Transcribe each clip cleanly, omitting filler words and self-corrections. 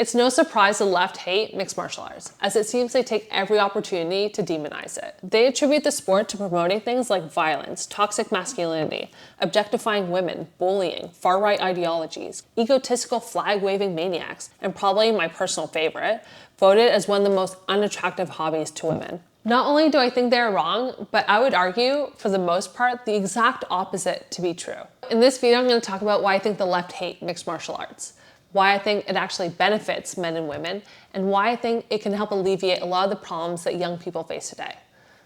It's no surprise the left hate mixed martial arts, as it seems they take every opportunity to demonize it. They attribute the sport to promoting things like violence, toxic masculinity, objectifying women, bullying, far-right ideologies, egotistical flag-waving maniacs, and probably my personal favorite, voted as one of the most unattractive hobbies to women. Not only do I think they're wrong, but I would argue, for the most part, the exact opposite to be true. In this video, I'm going to talk about why I think the left hate mixed martial arts, why I think it actually benefits men and women, and why I think it can help alleviate a lot of the problems that young people face today.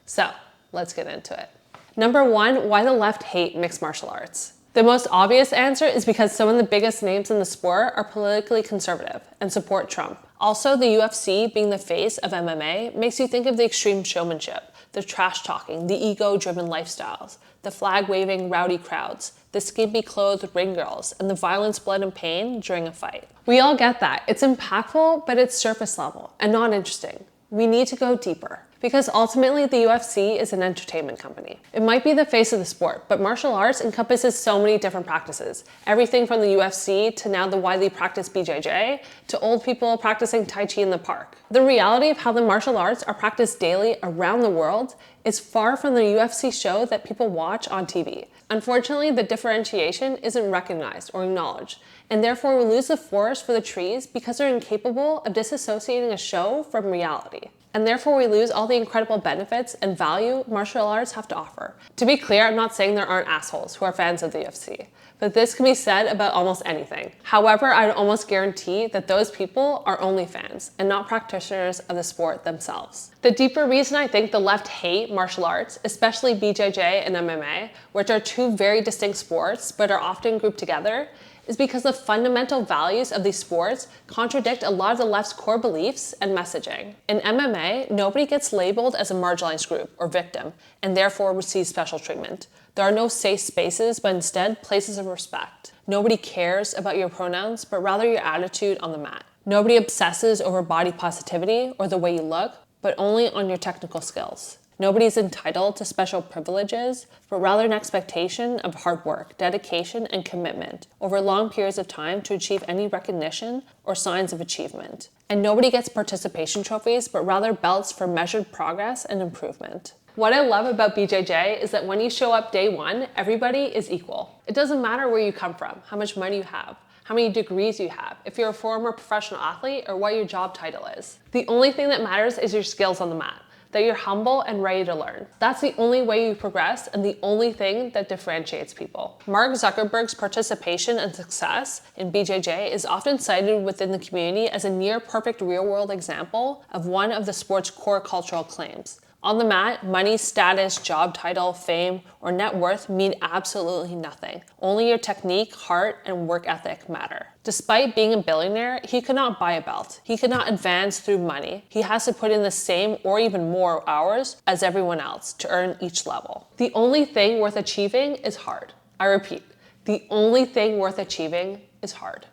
So, let's get into it. Number one, why the left hate mixed martial arts. The most obvious answer is because some of the biggest names in the sport are politically conservative and support Trump. Also, the UFC being the face of MMA makes you think of the extreme showmanship, the trash talking, the ego-driven lifestyles, the flag-waving rowdy crowds, the skimpy-clothed ring girls, and the violence, blood, and pain during a fight. We all get that. It's impactful, but it's surface level and not interesting. We need to go deeper. Because ultimately, the UFC is an entertainment company. It might be the face of the sport, but martial arts encompasses so many different practices. Everything from the UFC to now the widely practiced BJJ to old people practicing Tai Chi in the park. The reality of how the martial arts are practiced daily around the world is far from the UFC show that people watch on TV. Unfortunately, the differentiation isn't recognized or acknowledged, and therefore we lose the forest for the trees because they're incapable of disassociating a show from reality. And therefore we lose all the incredible benefits and value martial arts have to offer. To be clear, I'm not saying there aren't assholes who are fans of the UFC, but this can be said about almost anything. However, I'd almost guarantee that those people are only fans and not practitioners of the sport themselves. The deeper reason I think the left hate martial arts, especially BJJ and MMA, which are two very distinct sports but are often grouped together, is because the fundamental values of these sports contradict a lot of the left's core beliefs and messaging. In MMA, nobody gets labeled as a marginalized group or victim, and therefore receives special treatment. There are no safe spaces, but instead places of respect. Nobody cares about your pronouns, but rather your attitude on the mat. Nobody obsesses over body positivity or the way you look, but only on your technical skills. Nobody is entitled to special privileges, but rather an expectation of hard work, dedication, and commitment over long periods of time to achieve any recognition or signs of achievement. And nobody gets participation trophies, but rather belts for measured progress and improvement. What I love about BJJ is that when you show up day one, everybody is equal. It doesn't matter where you come from, how much money you have, how many degrees you have, if you're a former professional athlete, or what your job title is. The only thing that matters is your skills on the mat, that you're humble and ready to learn. That's the only way you progress and the only thing that differentiates people. Mark Zuckerberg's participation and success in BJJ is often cited within the community as a near-perfect real-world example of one of the sport's core cultural claims. On the mat, money, status, job title, fame, or net worth mean absolutely nothing. Only your technique, heart, and work ethic matter. Despite being a billionaire, he could not buy a belt. He could not advance through money. He has to put in the same or even more hours as everyone else to earn each level. The only thing worth achieving is hard. I repeat, the only thing worth achieving is hard.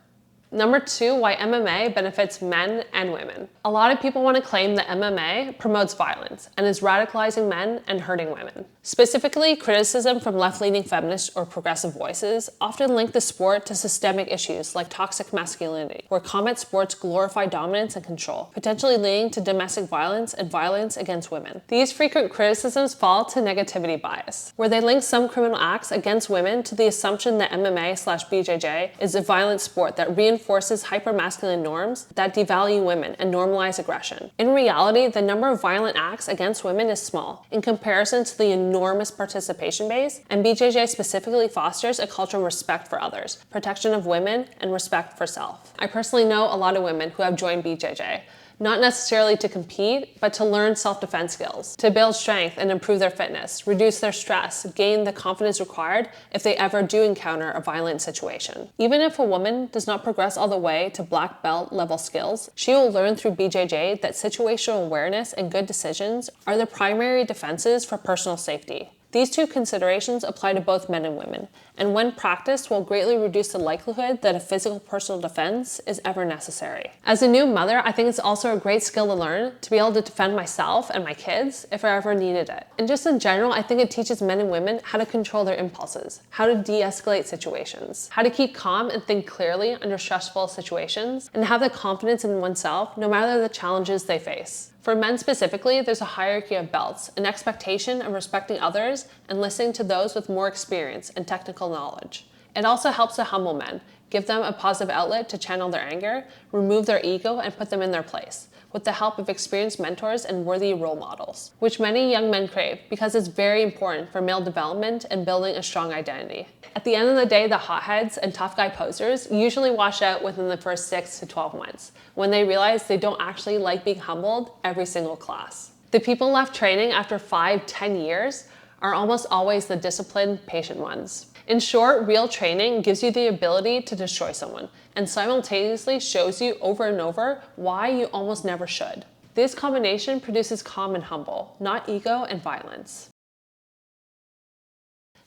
Number two, why MMA benefits men and women. A lot of people want to claim that MMA promotes violence and is radicalizing men and hurting women. Specifically, criticism from left-leaning feminists or progressive voices often link the sport to systemic issues like toxic masculinity, where combat sports glorify dominance and control, potentially leading to domestic violence and violence against women. These frequent criticisms fall to negativity bias, where they link some criminal acts against women to the assumption that MMA/BJJ is a violent sport that reinforces hypermasculine norms that devalue women and normalize aggression. In reality, the number of violent acts against women is small in comparison to the enormous participation base, and BJJ specifically fosters a culture of respect for others, protection of women, and respect for self. I personally know a lot of women who have joined BJJ, not necessarily to compete, but to learn self-defense skills, to build strength and improve their fitness, reduce their stress, gain the confidence required if they ever do encounter a violent situation. Even if a woman does not progress all the way to black belt level skills, she will learn through BJJ that situational awareness and good decisions are the primary defenses for personal safety. These two considerations apply to both men and women, and when practiced will greatly reduce the likelihood that a physical personal defense is ever necessary. As a new mother, I think it's also a great skill to learn to be able to defend myself and my kids if I ever needed it. And just in general, I think it teaches men and women how to control their impulses, how to de-escalate situations, how to keep calm and think clearly under stressful situations, and have the confidence in oneself no matter the challenges they face. For men specifically, there's a hierarchy of belts, an expectation of respecting others and listening to those with more experience and technical knowledge. It also helps to humble men, give them a positive outlet to channel their anger, remove their ego, and put them in their place, with the help of experienced mentors and worthy role models, which many young men crave because it's very important for male development and building a strong identity. At the end of the day, the hotheads and tough guy posers usually wash out within the first 6 to 12 months, when they realize they don't actually like being humbled every single class. The people left training after 5-10 years are almost always the disciplined, patient ones. In short, real training gives you the ability to destroy someone and simultaneously shows you over and over why you almost never should. This combination produces calm and humble, not ego and violence.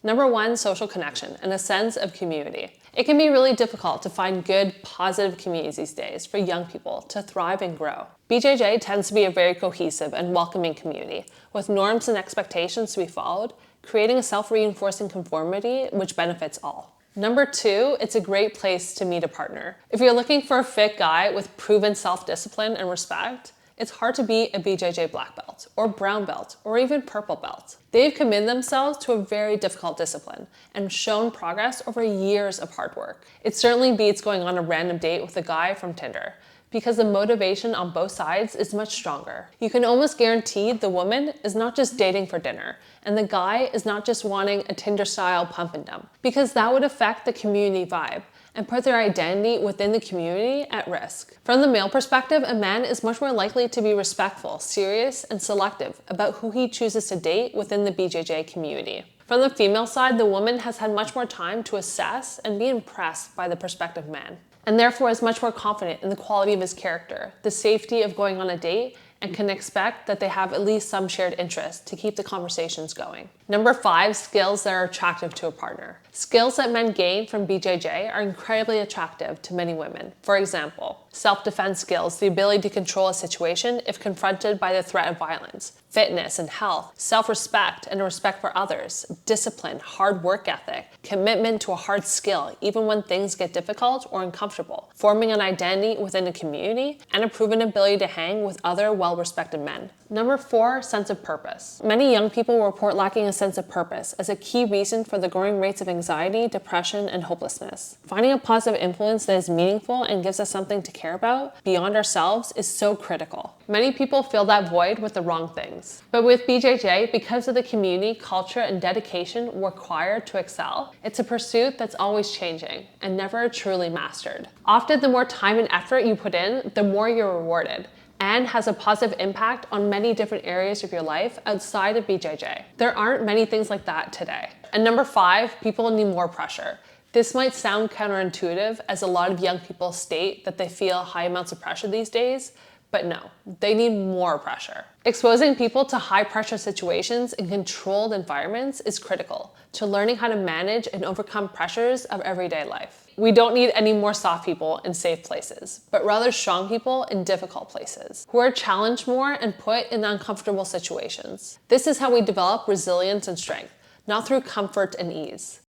Number 1, social connection and a sense of community. It can be really difficult to find good, positive communities these days for young people to thrive and grow. BJJ tends to be a very cohesive and welcoming community, with norms and expectations to be followed, creating a self-reinforcing conformity which benefits all. Number 2, it's a great place to meet a partner. If you're looking for a fit guy with proven self-discipline and respect, it's hard to beat a BJJ black belt, or brown belt, or even purple belt. They've committed themselves to a very difficult discipline and shown progress over years of hard work. It certainly beats going on a random date with a guy from Tinder, because the motivation on both sides is much stronger. You can almost guarantee the woman is not just dating for dinner, and the guy is not just wanting a Tinder-style pump and dump, because that would affect the community vibe and put their identity within the community at risk. From the male perspective, a man is much more likely to be respectful, serious, and selective about who he chooses to date within the BJJ community. From the female side, the woman has had much more time to assess and be impressed by the prospective man, and therefore is much more confident in the quality of his character, the safety of going on a date, and can expect that they have at least some shared interest to keep the conversations going. Number 5, skills that are attractive to a partner. Skills that men gain from BJJ are incredibly attractive to many women. For example, self-defense skills, the ability to control a situation if confronted by the threat of violence, fitness and health, self-respect and a respect for others, discipline, hard work ethic, commitment to a hard skill even when things get difficult or uncomfortable, forming an identity within a community, and a proven ability to hang with other well-respected men. Number 4, sense of purpose. Many young people report lacking a sense of purpose as a key reason for the growing rates of anxiety, depression, and hopelessness. Finding a positive influence that is meaningful and gives us something to care about beyond ourselves is so critical. Many people fill that void with the wrong things. But with BJJ, because of the community, culture, and dedication required to excel, it's a pursuit that's always changing and never truly mastered. Often, the more time and effort you put in, the more you're rewarded, and has a positive impact on many different areas of your life outside of BJJ. There aren't many things like that today. And number 5, people need more pressure. This might sound counterintuitive, as a lot of young people state that they feel high amounts of pressure these days, but no, they need more pressure. Exposing people to high pressure situations in controlled environments is critical to learning how to manage and overcome pressures of everyday life. We don't need any more soft people in safe places, but rather strong people in difficult places, who are challenged more and put in uncomfortable situations. This is how we develop resilience and strength, not through comfort and ease.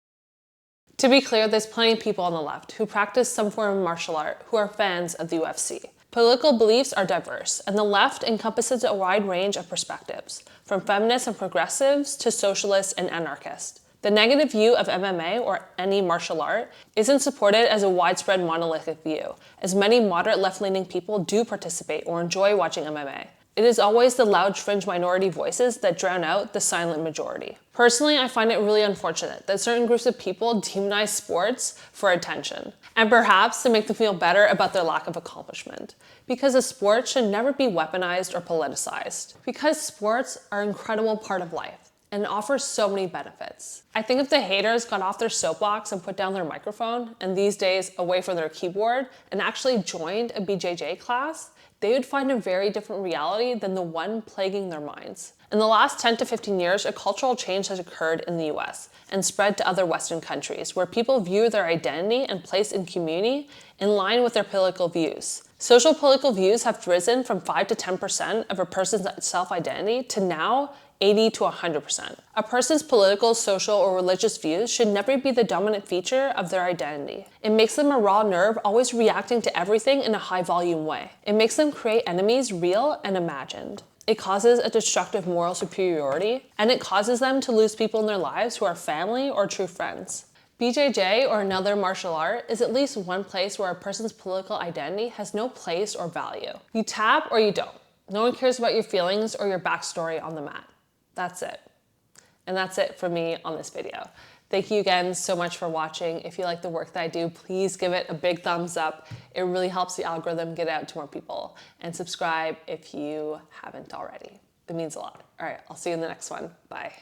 To be clear, there's plenty of people on the left who practice some form of martial art who are fans of the UFC. Political beliefs are diverse, and the left encompasses a wide range of perspectives, from feminists and progressives to socialists and anarchists. The negative view of MMA or any martial art isn't supported as a widespread monolithic view, as many moderate left-leaning people do participate or enjoy watching MMA. It is always the loud fringe minority voices that drown out the silent majority. Personally, I find it really unfortunate that certain groups of people demonize sports for attention, and perhaps to make them feel better about their lack of accomplishment. Because a sport should never be weaponized or politicized. Because sports are an incredible part of life, and it offers so many benefits. I think if the haters got off their soapbox and put down their microphone, and these days away from their keyboard, and actually joined a BJJ class, they would find a very different reality than the one plaguing their minds. In the last 10 to 15 years, a cultural change has occurred in the US and spread to other Western countries where people view their identity and place in community in line with their political views. Social political views have risen from 5 to 10% of a person's self-identity to now 80 to 100%. A person's political, social, or religious views should never be the dominant feature of their identity. It makes them a raw nerve, always reacting to everything in a high-volume way. It makes them create enemies real and imagined. It causes a destructive moral superiority, and it causes them to lose people in their lives who are family or true friends. BJJ, or another martial art, is at least one place where a person's political identity has no place or value. You tap or you don't. No one cares about your feelings or your backstory on the mat. That's it. And that's it for me on this video. Thank you again so much for watching. If you like the work that I do, please give it a big thumbs up. It really helps the algorithm get out to more people. And subscribe if you haven't already. It means a lot. All right, I'll see you in the next one. Bye.